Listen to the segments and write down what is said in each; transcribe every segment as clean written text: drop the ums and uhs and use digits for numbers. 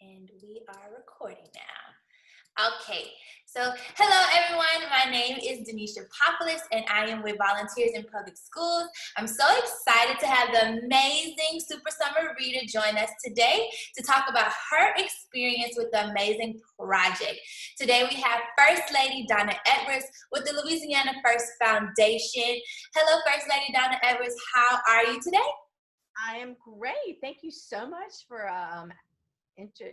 And we are recording now. Okay, so hello everyone. My name is Denisha Popoulos, and I am with Volunteers in Public Schools. I'm so excited to have the amazing Super Summer Reader join us today to talk about her experience with the amazing project. Today we have First Lady Donna Edwards with the Louisiana First Foundation. Hello, First Lady Donna Edwards. How are you today? I am great. Thank you so much for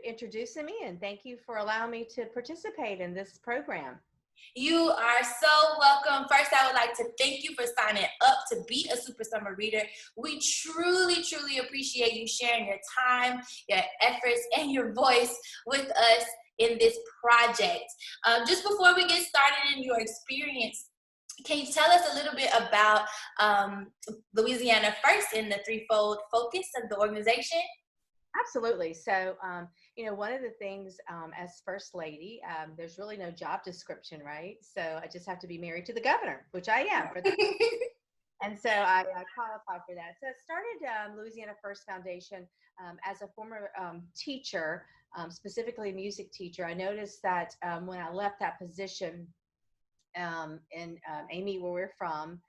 introducing me, and thank you for allowing me to participate in this program. You are so welcome. First, I would like to thank you for signing up to be a Super Summer Reader. We truly, truly appreciate you sharing your time, your efforts, and your voice with us in this project. Just before we get started in your experience, can you tell us a little bit about Louisiana First and the threefold focus of the organization? Absolutely. So, one of the things as First Lady, there's really no job description, right? So I just have to be married to the governor, which I am. And so I qualify for that. So I started Louisiana First Foundation as a former teacher, specifically a music teacher. I noticed that when I left that position in Amy, where we're from,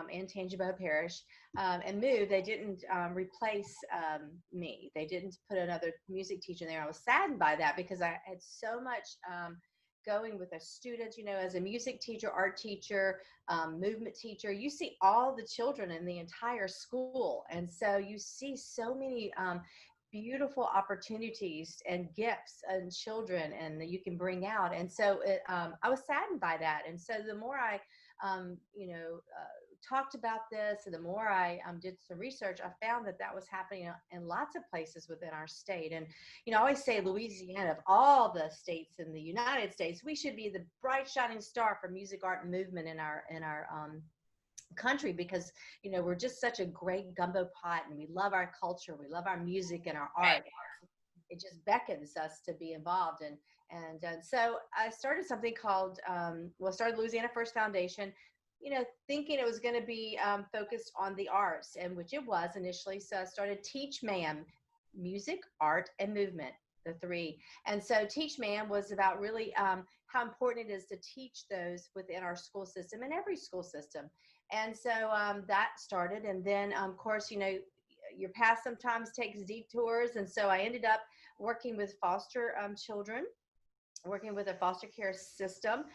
in Tangipahoa Parish, and moved, they didn't replace me. They didn't put another music teacher there. I was saddened by that because I had so much going with the students. As a music teacher, art teacher, movement teacher, you see all the children in the entire school. And so you see so many beautiful opportunities and gifts and children and that you can bring out. And so I was saddened by that. And so the more I, talked about this, and the more I did some research, I found that that was happening in lots of places within our state. And I always say Louisiana, of all the states in the United States, we should be the bright shining star for music, art, and movement in our country, because we're just such a great gumbo pot, and we love our culture, we love our music and our art. It just beckons us to be involved. And so I started something called started Louisiana First Foundation, thinking it was going to be focused on the arts, and which it was initially. So I started Teach Ma'am, music, art, and movement, the three. And so Teach Ma'am was about really how important it is to teach those within our school system and every school system. And so that started. And then, of course, your path sometimes takes detours. And so I ended up working with foster children, working with a foster care system,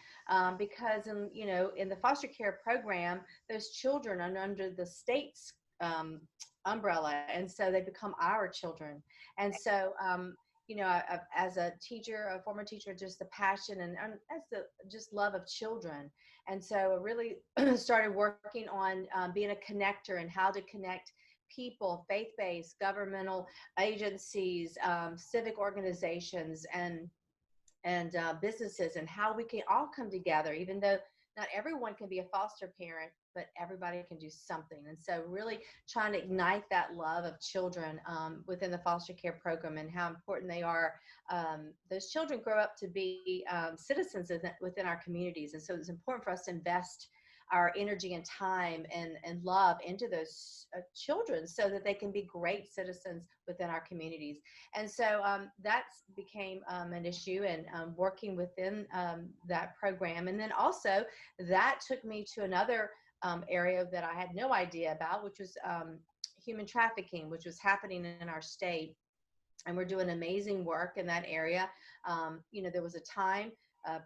because in the foster care program, those children are under the state's umbrella, and so they become our children. And so as a teacher, a former teacher, just the passion and as the just love of children. And so I really started working on being a connector and how to connect people, faith-based, governmental agencies, civic organizations, and businesses, and how we can all come together, even though not everyone can be a foster parent, but everybody can do something. And so really trying to ignite that love of children within the foster care program, and how important they are. Those children grow up to be citizens within our communities. And so it's important for us to invest our energy and time and love into those children, so that they can be great citizens within our communities. And so that became an issue, and working within that program. And then also that took me to another area that I had no idea about, which was human trafficking, which was happening in our state. And we're doing amazing work in that area. There was a time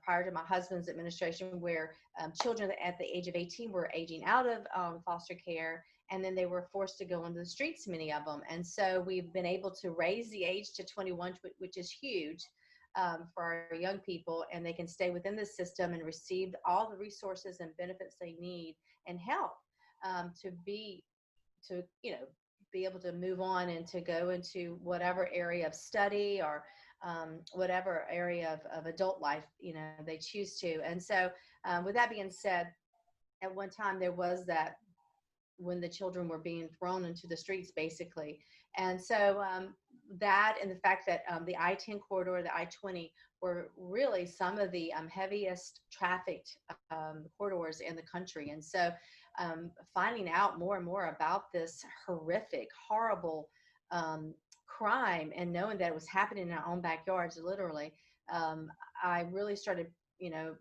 prior to my husband's administration where children at the age of 18 were aging out of foster care, and then they were forced to go into the streets, many of them. And so we've been able to raise the age to 21, which is huge for our young people, and they can stay within the system and receive all the resources and benefits they need and help to be able to move on and to go into whatever area of study or whatever area of adult life they choose to. And so with that being said, at one time there was that, when the children were being thrown into the streets, basically. And so that, and the fact that the I-10 corridor, the I-20, were really some of the heaviest trafficked corridors in the country. And so finding out more and more about this horrific, horrible crime and knowing that it was happening in our own backyards, literally, I really started,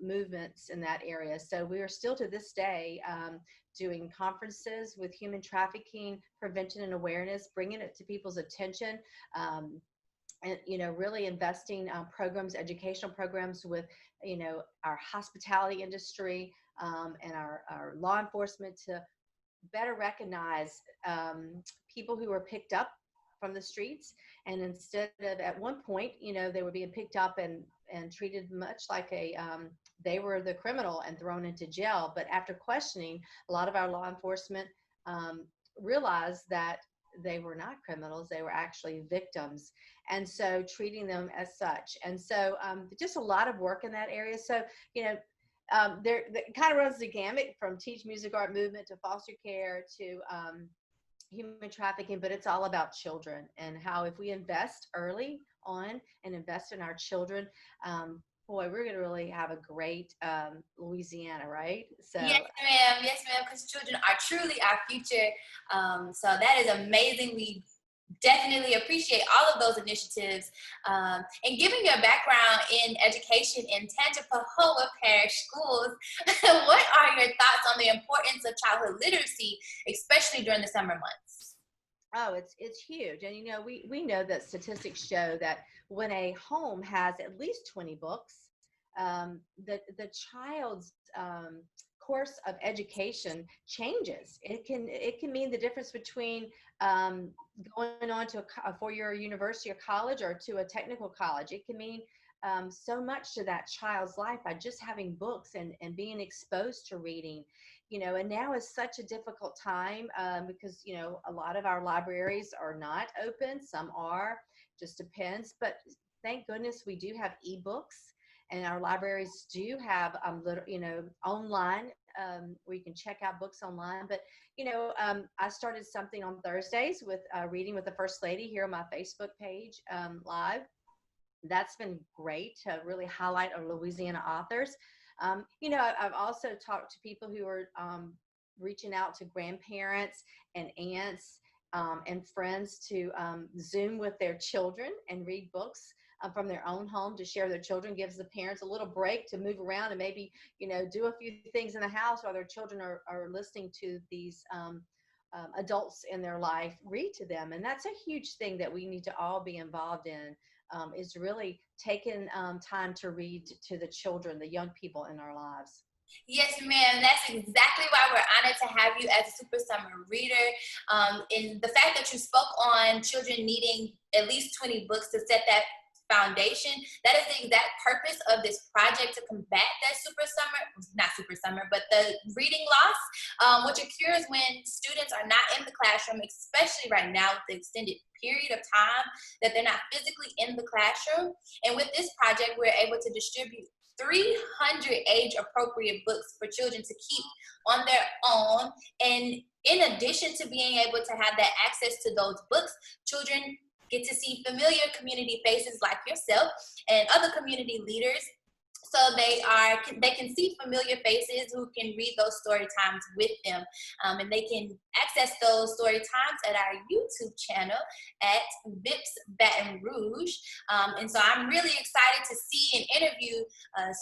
movements in that area. So we are still to this day doing conferences with human trafficking prevention and awareness, bringing it to people's attention. And really investing programs, educational programs with our hospitality industry, and our law enforcement to better recognize people who were picked up from the streets. And instead of, at one point, they were being picked up and treated much like they were the criminal and thrown into jail. But after questioning, a lot of our law enforcement realized that they were not criminals, they were actually victims. And so treating them as such. And so just a lot of work in that area. So, there it kind of runs the gamut from teach music art movement to foster care to human trafficking, but it's all about children and how if we invest early on and invest in our children, boy, we're going to really have a great Louisiana, right? So Yes, ma'am. Yes, ma'am. Because children are truly our future. So that is amazing. We definitely appreciate all of those initiatives. And given your background in education in Tangipahoa Parish schools, what are your thoughts on the importance of childhood literacy, especially during the summer months? oh, it's huge. And we know that statistics show that when a home has at least 20 books, the child's course of education changes. It can mean the difference between going on to a four-year university or college or to a technical college. It can mean so much to that child's life by just having books and being exposed to reading. And now is such a difficult time because a lot of our libraries are not open. Some are, just depends. But thank goodness we do have ebooks. And our libraries do have, online where you can check out books online. But, I started something on Thursdays with Reading with the First Lady here on my Facebook page live. That's been great to really highlight our Louisiana authors. I've also talked to people who are reaching out to grandparents and aunts and friends to Zoom with their children and read books from their own home to share their children. Gives the parents a little break to move around and maybe do a few things in the house while their children are listening to these adults in their life read to them. And that's a huge thing that we need to all be involved in, is really taking time to read to the children, the young people in our lives. Yes, ma'am. That's exactly why we're honored to have you as a Super Summer Reader. And the fact that you spoke on children needing at least 20 books to set that foundation, that is the exact purpose of this project, to combat that not super summer, but the reading loss, which occurs when students are not in the classroom, especially right now with the extended period of time that they're not physically in the classroom. And with this project, we're able to distribute 300 age-appropriate books for children to keep on their own. And in addition to being able to have that access to those books, children get to see familiar community faces like yourself and other community leaders. So they can see familiar faces who can read those story times with them. And they can access those story times at our YouTube channel at Vips Baton Rouge. And so I'm really excited to see and interview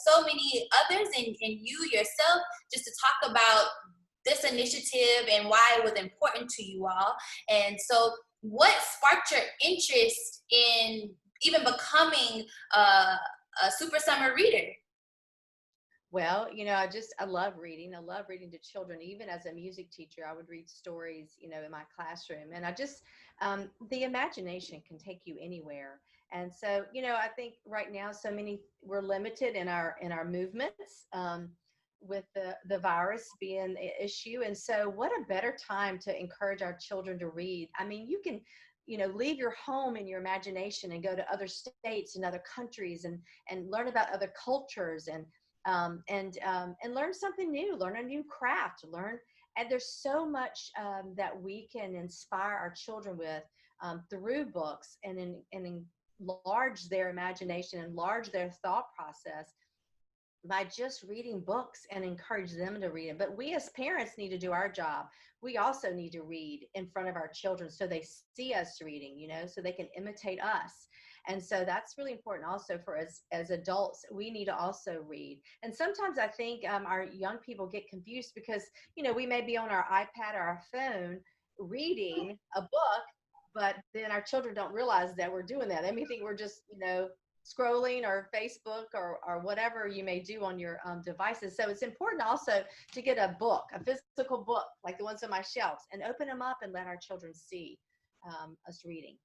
so many others and you yourself, just to talk about this initiative and why it was important to you all. And so what sparked your interest in even becoming a Super Summer Reader? Well, I love reading. I love reading to children. Even as a music teacher, I would read stories, in my classroom. And the imagination can take you anywhere. And so, I think right now, we're limited in our movements with the virus being an issue. And so what a better time to encourage our children to read. I mean, you can, leave your home and your imagination and go to other states and other countries and learn about other cultures and learn something new, learn a new craft, and there's so much that we can inspire our children with through books and enlarge their imagination, enlarge their thought process. by just reading books and encourage them to read it. But we as parents need to do our job. We also need to read in front of our children so they see us reading, so they can imitate us. And so that's really important also for us as adults. We need to also read. And sometimes I think our young people get confused because, we may be on our iPad or our phone reading a book, but then our children don't realize that we're doing that. They may think we're just, scrolling or Facebook or whatever you may do on your devices. So it's important also to get a book, a physical book, like the ones on my shelves, and open them up and let our children see us reading.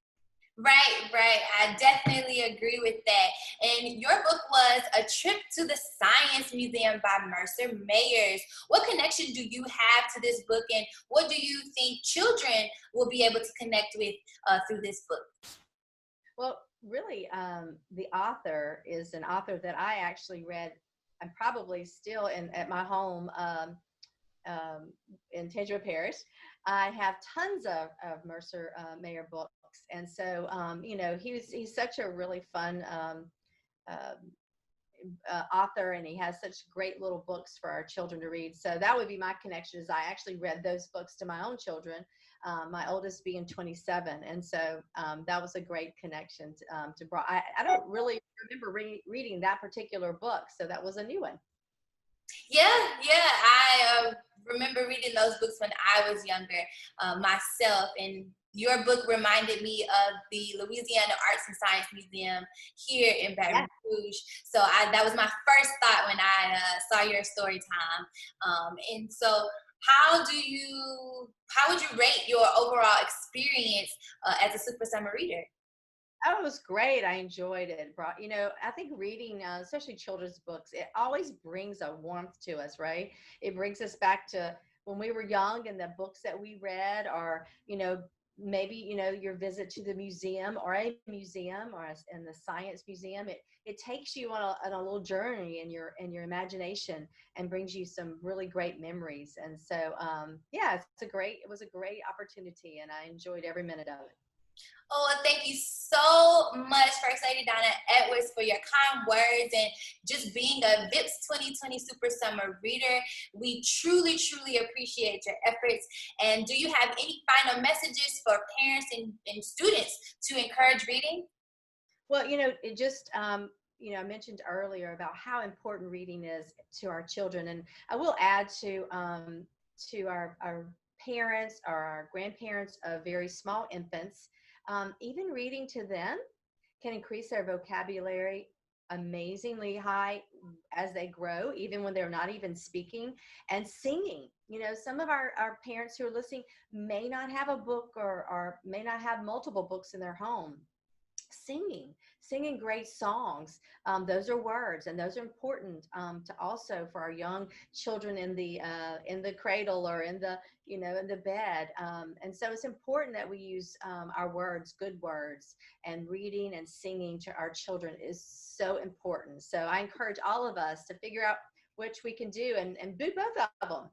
Right, right. I definitely agree with that. And your book was A Trip to the Science Museum by Mercer Mayers. What connection do you have to this book, and what do you think children will be able to connect with through this book? Well, really, the author is an author that I actually read. I'm probably still at my home in Tedra Parish. I have tons of Mercer Mayer books, and so he's such a really fun uh, author, and he has such great little books for our children to read. So that would be my connection. Is I actually read those books to my own children, my oldest being 27, and so that was a great connection to brought. I don't really remember reading that particular book, so that was a new one. Yeah, yeah. I remember reading those books when I was younger myself, and your book reminded me of the Louisiana Arts and Science Museum here in Baton Yeah. Rouge. So that was my first thought when I saw your story time. And so, how would you rate your overall experience as a Super Summer reader? Oh, it was great. I enjoyed it. I think reading, especially children's books, it always brings a warmth to us, right? It brings us back to when we were young and the books that we read, or, maybe, your visit to the museum or a museum or in the science museum. It takes you on a little journey in your imagination and brings you some really great memories. And so, yeah, it was a great opportunity, and I enjoyed every minute of it. Oh, thank you so much, First Lady Donna Edwards, for your kind words and just being a VIPS 2020 Super Summer reader. We truly, truly appreciate your efforts. And do you have any final messages for parents and students to encourage reading? Well, it just, I mentioned earlier about how important reading is to our children, and I will add to our parents or our grandparents of very small infants. Even reading to them can increase their vocabulary amazingly high as they grow, even when they're not even speaking. And singing. Some of our parents who are listening may not have a book or may not have multiple books in their home. Singing great songs, those are words, and those are important to also for our young children in the cradle or in the bed. And so it's important that we use our words, good words, and reading and singing to our children is so important. So I encourage all of us to figure out which we can do and do both of them.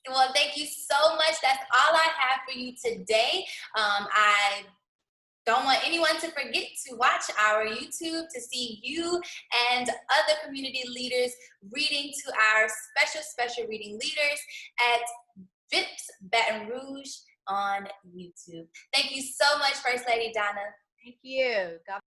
Well, thank you so much. That's all I have for you today. I don't want anyone to forget to watch our YouTube to see you and other community leaders reading to our special reading leaders at VIPS Baton Rouge on YouTube. Thank you so much, First Lady Donna. Thank you. God